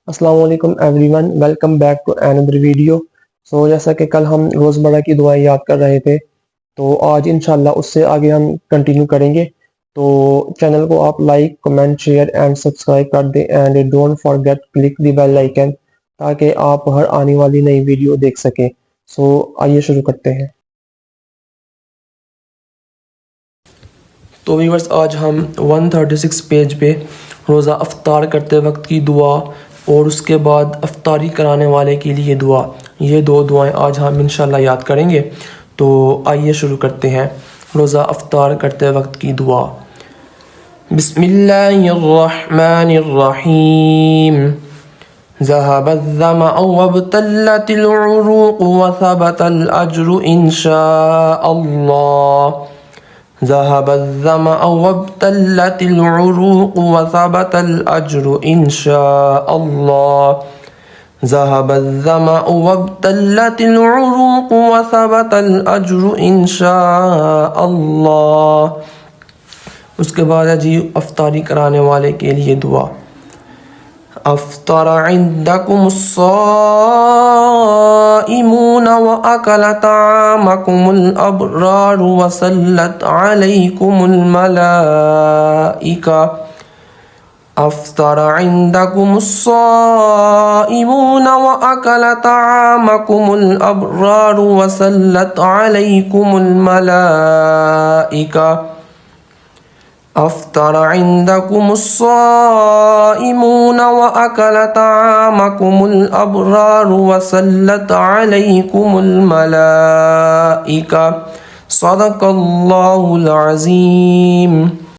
अस्सलाम वालेकुम everyone, welcome back to another video. जैसा कि कल हम रोज़मर्रा की दुआएं याद कर रहे थे, तो आज इंशाल्लाह उससे आगे हम कंटिन्यू करेंगे। तो चैनल को आप like, comment, share and subscribe कर दें and don't forget click the bell icon ताकि आप हर आने वाली नई वीडियो देख सकें। आइए शुरू करते हैं। तो व्यूअर्स, आज हम 136 पेज पे रोज़ा अफ्तार करते वक्त की दुआ और उसके बाद अफ्तारी कराने वाले के लिए दुआ, ये दो दुआएं आज हम इंशाल्लाह याद करेंगे। तो आइए शुरू करते हैं रोज़ा अफ्तार करते वक्त की दुआ। बिस्मिल्लाहिर्रहमानिर्रहीम। ज़हबज़्ज़मअ वब्तल्लतिल उरूक़ वसबतल अज्रु इंशाअल्लाह। ज़हबज़्ज़मअ वब्तल्लतिल उरूक़ वसबतल अज्रु इंशाअल्लाह। ज़हबज़्ज़मअ वब्तल्लतिल उरूक़ वसबतल अज्रु इंशाअल्लाह। उसके बाद है जी अफ्तारी कराने वाले के लिए दुआ। अफ्तर इंदकुमुस्साइमून व अकल ताअमकुमुल अबरार व सल्लत अलैकुमुल मलाइका। अफ्तर इंदकुमुस्साइमून व अकल ताअमकुमुल अबरार व सल्लत अलैकुमुल मलाइका। अफ्तर इंदकुमुस्साइमून व अकल ताअमकुमुल अबरार व सल्लत अलैकुमुल मलाइका। सदक़ल्लाहुल अज़ीम।